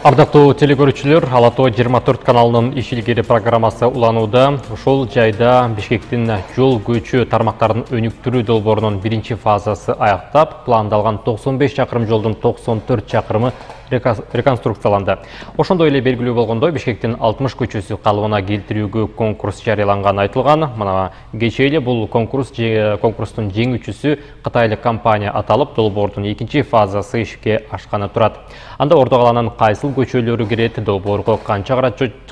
Ардактуу телекөрүүчүлөр, Ала Тоо 24 каналынын иш илгери программасы уланууда. Ошол жайда Бишкектин жол көчү тармактарын өнүктүрүү долбоорунун биринчи фазасы аяктап, пландалган 95 чакырым жолдун 94 чакырымы реконструкцияланды. Ошондой эле белгилүү болгондой, Бишкектин 60 көчөсү калыбына келтирүүгө конкурс жарыяланганы айтылган. Мына кечээ эле бул конкурстун жеңүүчүсү кытайлык компания аталып, долбоордун экинчи фазасы ишке ашканы турат. Анда ордо каланын кайсыл көчөлөрү кирет, долбоорго канча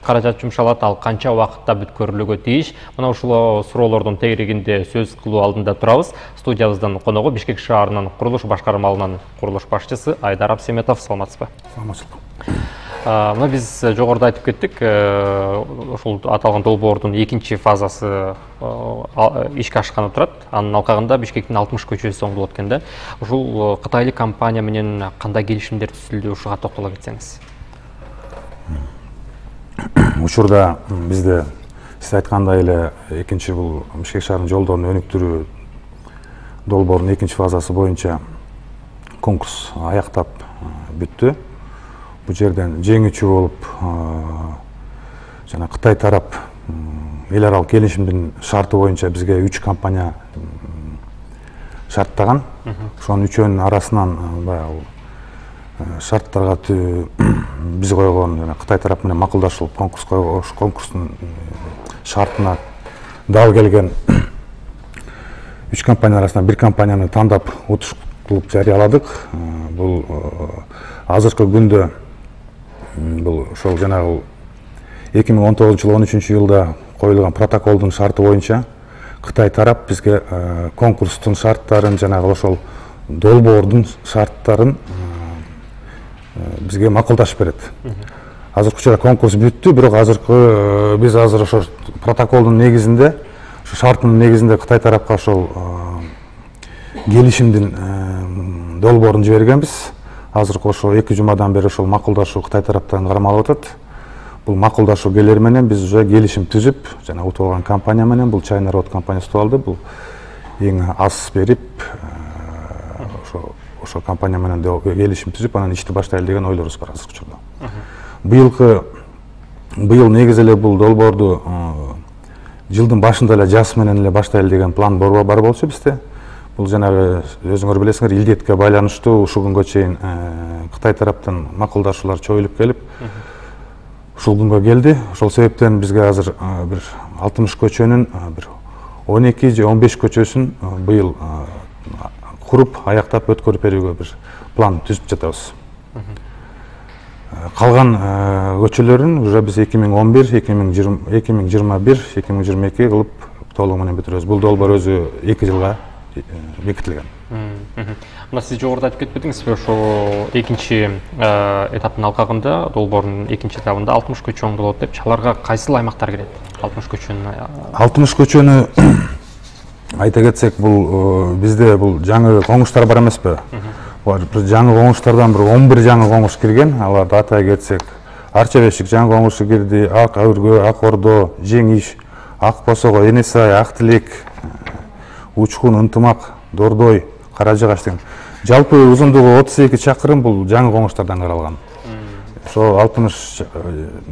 каражат жумшалат, ал канча убакытта бүткөрүлүүгө тийиш? Мына ушул суроолордун тегерегинде сөз кылуу алдында турабыз. Студиябыздын коногу Бишкек шаарынын курулуш башкармалынын курулуш башчысы Айдар Абсеметов. Саламатсызбы? Саламатсызбы. Мына биз жогоруда айтып кеттик, ушул аталган долбоордун экинчи фазасы ишке ашканы турат. Анын алкагында Бишкектин 60 көчөсү оңдолот экен да. Ушул кытайлык компания менен кандай келишимдер түзүлдү, ушуга токтоло кетсеңиз. Учурда бизде сиз айткандай эле экинчи бул Бишкек шаарынын жолдорун өнүктүрүү долбоорунун экинчи фазасы боюнча конкурс аяктап бүттү. Бул жерден жеңүүчү болуп, жана Кытай тарап эл аралык келишимдин шарты боюнча бизге 3 компания шарттаган. Ошонун үчөөнүн арасынан баягы шарттарга биз койгон жана Кытай тарап менен макулдашылып конкурстун шартына дал келген 3 компания арасынан бир компанияны тандап утуш кылып жарыяладык. Бул азыркы күндө бул ошол жанагы 2019-жылы 13-жылда коюлган протоколдун шарты боюнча Кытай тарап бизге конкурстун шарттарын жанагы ошол долбоордун шарттарын бизге макулдашып берет. Азыркы учурда конкурс бүттү, бирок биз азыр ошо протоколдун негизинде, ошо шарттын негизинде Кытай тарапка ошол келишимдин долбоорун жибергенбиз. Азыркы ошо 2 жумадан бери ошол макулдашуу Кытай тараптан кармалып атат. Бул макулдашуу келери менен биз уже келишим түзүп, жана утуп алган компания менен, бул China Road компаниясы утуп алды. Бул эң аз берип, ошо компания менен келишим түзүп, анан ишти баштайлы деген ойлорубуз бар азыркы учурда. Быйыл негизи эле бул долбоорду жылдын башында эле жаз менен эле баштайлы деген план бар болчу бизде. Бул жанагы өзүңөр билесиңер, илдетке байланыштуу ушул күнгө чейин Кытай тараптан макулдашуулар чоюлуп келип, ушул күнгө келди. Ошол себептен бизге азыр бир 60 көчөнүн бир 12 же 15 көчөсүн быйыл куруп, аяктап өткөрүп берүүгө бир план түзүп жатабыз. Калган көчөлөрүн уже биз 2011, 2021, 2022 кылып толугу менен бүтүрөбүз. Бул долбоор өзү 2 жылга бекитилген. Мына сиз жогоруда айтып кетпедиңизби, ошо экинчи этаптын алкагында, долбоордун экинчи этабында 60 көчө оңдолот деп, аларга кайсыл аймактар кирет? 60 көчөнү айта кетсек, бул бизде бул жаңы коңуштар бар эмеспи? Бир жаңы коңуштардан бир 11 жаңы коңуш кирген. Аларды атай кетсек, Арча Бешик жаңы коңушу кирди, Ак Өргө, Ак Ордо, Жеңиш, Ак Босого, Энесай, Ак Тилек, Учкун, Ынтымак, Дордой, Каражыгаш деген. Жалпы узундугу 32 чакырым бул жаңы коңуштардан каралган. Ошо 60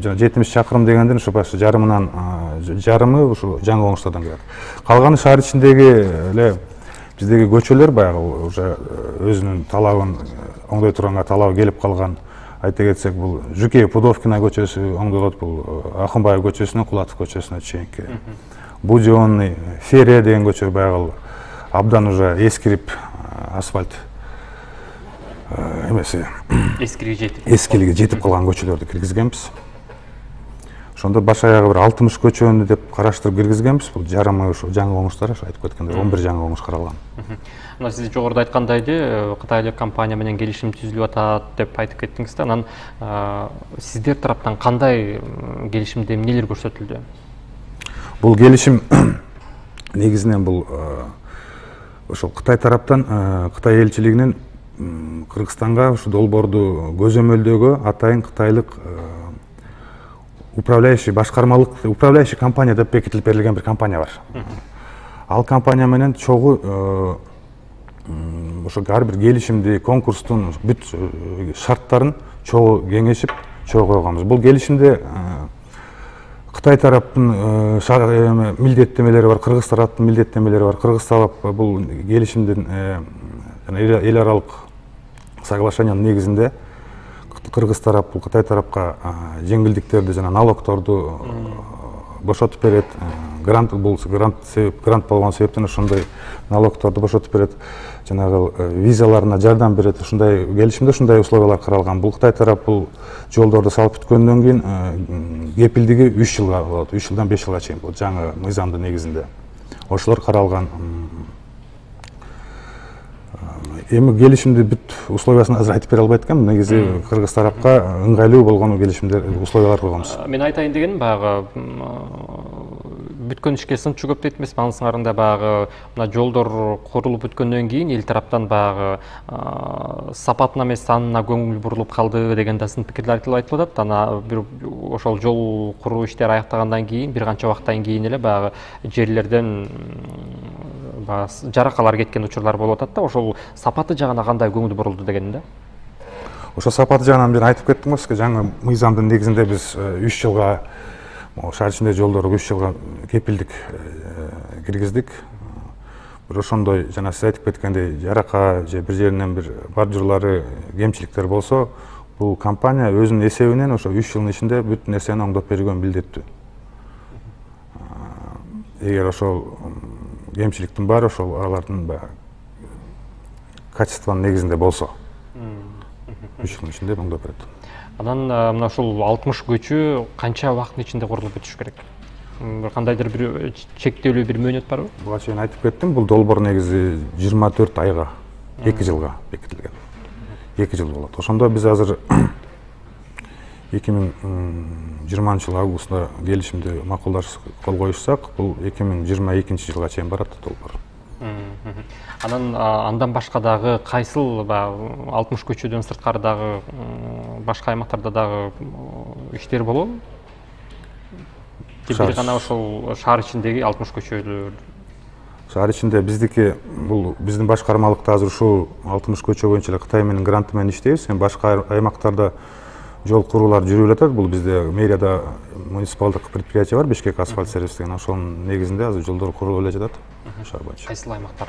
жана 70 чакырым дегенден ошо баш жарымы ошо жаңы коңуштардан келет. Калганы шаар ичиндеги эле биздеги көчөлөр баягы уже өзүнүн талабын оңдой турганга талабы келип калган. Айта кетсек, бул Жукеев Пудовкина көчөсү оңдолот, бул Акынбаев көчөсүнөн Кулатов көчөсүнө чейинки. Будионный, Ферия деген көчө баягы абдан уже эскирип, асфальт эмеси эскилиги жетип калган көчөлөрдү киргизгенбиз. Ошондо баш аягы бир 60 көчөнү деп караштырып киргизгенбиз. Бул жарымы ошо жаңы коңуштар, ошо айтып кеткендей 11 жаңы коңуш каралган. Мына сиз жогоруда айткандай эле кытайлык компания менен келишим түзүлүп атат деп айтып кеттиңиз да, анан сиздер тараптан кандай келишимде эмнелер көрсөтүлдү? Бул келишим негизинен бул ошол Кытай тараптан, Кытай элчилигинин Кыргызстанга ушу долбоорду көзөмөлдөөгө атайын кытайлык управляющий компания деп бекитилип берилген бир компания бар. Ал компания менен чогуу ошо ар бир келишимди, конкурстун бүт шарттарын чогуу кеңешип чогуу койгонбуз. Бул келишимде Кытай тараптын милдеттемелери бар, Кыргыз тараптын милдеттемелери бар. Кыргыз тарап бул келишимдин эл аралык соглашениянын негизинде Кыргыз тарап бул Кытай тарапка жеңилдиктерди жана налогторду бошотуп берет. Грант болгон себептен ошондой налогторду бошотуп берет. Жанагы визаларына жардам берет. Ушундай келишимде ушундай условиялар каралган. Бул Кытай тарап бул жолдорду салып бүткөндөн кийин кепилдиги 3 жылга болот. 3 жылдан 5 жылга чейин бул жаңы мыйзамдын негизинде. Ошолор каралган. Эми келишимди бүт условиясын азыр айтып бере албайт экенмин. Негизи Кыргыз тарапка ыңгайлуу болгон келишимдер условиялар койгонбуз. Мен айтайын дегеним баягы бүткөн ишке сынчу көп дейт эмес, анысыңарында баягы мына жолдор курулуп бүткөндөн кийин эл тараптан баягы сапатына эмес санына көңүл бурулуп калды деген да сын пикирлер айтылып атат. Ана бир ошол жол куруу иштери аяктагандан кийин бир канча убакыттан кийин эле баягы жерлерден жаракалар кеткен учурлар болуп атат да, ошол сапаты жагына кандай көңүл бурулду деген да. Ошо сапаты жагынан мен айтып кеттим го, жаңы мыйзамдын негизинде биз 3 жылга шаар ичинде жолдорго 3 жылга кепилдик киргиздик. Бир ошондой жана сиз айтып кеткендей жарака же бир жеринен бир бажырлары кемчиликтер болсо, бул компания өзүнүн эсебинен ошо 3 жылдын ичинде бүт нерсени оңдоп берүүгө милдеттүү. Эгер ошол кемчиликтин баары ошол алардын качествонун негизинде болсо, 3 жылдын ичинде оңдоп берет. Анан мына ушул 60 көчө канча убакыттын ичинде курулуп бүтүш керек? Кандайдыр бир чектелүү бир мөөнөт барбы? Буга чейин айтып кеттим, бул долбоор негизи 24 айга, 2 жылга бекитилген. 2 жыл болот. Ошондо биз азыр 2020 августта келишимди макулдаш кол коюшсак, бул 2022 жылга чейин барат долбоор. Анан андан башка дагы кайсыл 60 көчөдөн сырткары дагы башка аймактарда дагы иштер болобу? Бир гана ошол шаар ичиндеги 60 көчөлөр. Шаар ичинде биздики бул биздин башкармалыкта азыр ушул 60 көчө боюнча эле Кытай менен гранты менен иштейбиз. Башка аймактарда жол куруулар жүрүп атат. Бул бизде мэрияда муниципалдык предприятие бар, Бишкек асфальт сервис деген. Ошонун негизинде азыр жолдор курулуп эле жатат. Шаар боюнча. Кайсыл аймактар?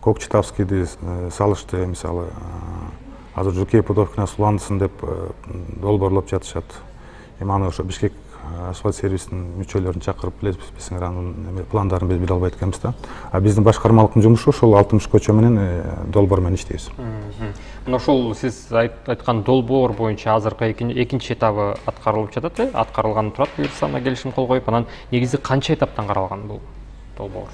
Кокчетавскийди салышты, мисалы, азыр Жукей Пудовкина суландысын деп долбоорлоп жатышат. Эми аны ошо Бишкек асфальт сервистин мүчөлөрүн чакырып билесиңер, анын пландарын биз биле албайт экенбиз да. А биздин башкармалыктын жумушу ошол 60 көчө менен долбоор менен иштейбиз. Мына ошол сиз айткан долбоор боюнча азыркы экинчи этабы аткарылып жатат, аткарылган турат буюрса келишим кол коюп, анан негизи канча этаптан каралган бул долбоор?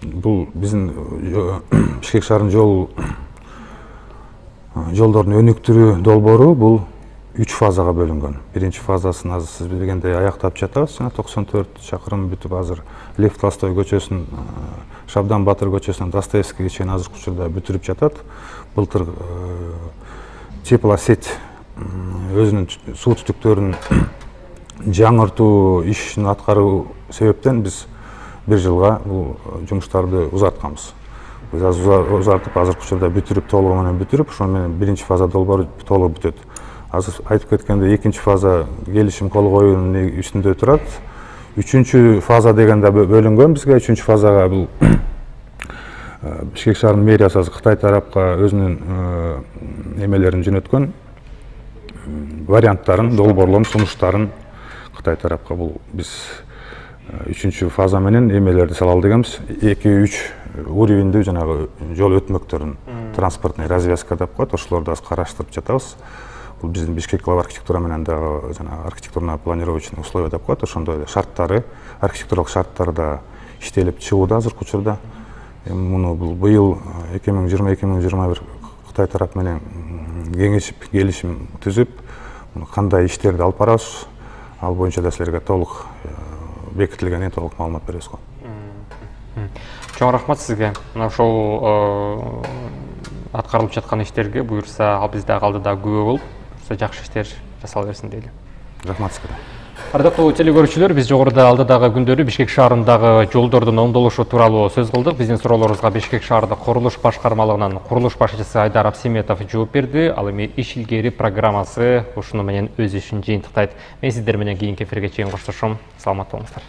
Бул биздин Бишкек шаарынын жолдордун өнүктүрүү долбоору бул 3 фазага бөлүнгөн. Биринчи фазасын азыр сиз билгендей аяктап жатабыз. 94 чакырым бүтүп азыр Лев Толстой көчөсүн, Шабдан Батыр көчөсүнөн Достоевскийге чейин азыркы учурда бүтүрүп жатат. Былтыр теплосеть өзүнүн суу түтүктөрүн жаңыртуу ишин аткаруу себептен биз 1 жылга бул жумуштарды узартканбыз. Биз азыр узартып, азыркы учурда бүтүрүп, толугу менен бүтүрүп, ошон менен биринчи фаза долбоору толугу бүтөт. Азыр айтып кеткендей, экинчи фаза келишим кол коюунун үстүндө турат. Үчүнчү фаза дегенде бөлүнгөн бизге. Үчүнчү фазага бул Бишкек шаарынын мэриясы азыр Кытай тарапка өзүнүн эмелерин жөнөткөн, варианттарын, долбоорлорун, сунуштарын Кытай тарапка бул биз 3-чү фаза менен эмелерди салалы дегенбиз. 2-3 уровеньдүү жанагы жол өтмөктөрүн, транспортный развязка деп коет, ошолорду аз караштырып жатабыз. Бул биздин Бишкек глава архитектура менен дагы жана архитектурно-планировочный условия деп коет, ошондой шарттары, архитектуралык шарттары да иштелип чыгууда азыркы учурда. Муну бул быйыл 2020-2021 Кытай тарап менен кеңешип, келишим түзүп, кандай иштерди алып барабыз, ал боюнча да силерге толук бекитилген толук маалымат беребиз го. Чоң рахмат сизге. Мына ошол аткарылып жаткан иштерге буюрса ал бизде алдыда күбө болуп, жакшы иштер жасала берсин дейли. Рахмат сизге. Ардактуу телекөрүүчүлөр, биз жогоруда алдыдагы күндөрү Бишкек шаарындагы жолдордун оңдолушу тууралуу сөз кылдык. Биздин суроолорубузга Бишкек шаардык курулуш башкармалыгынан курулуш башчысы Айдар Апсеметов жооп берди. Ал эми иш илгери программасы ушуну менен өз ишин жыйынтыктайт. Мен сиздер менен кийинки эфирге чейин коштошом. Саламат болуңуздар.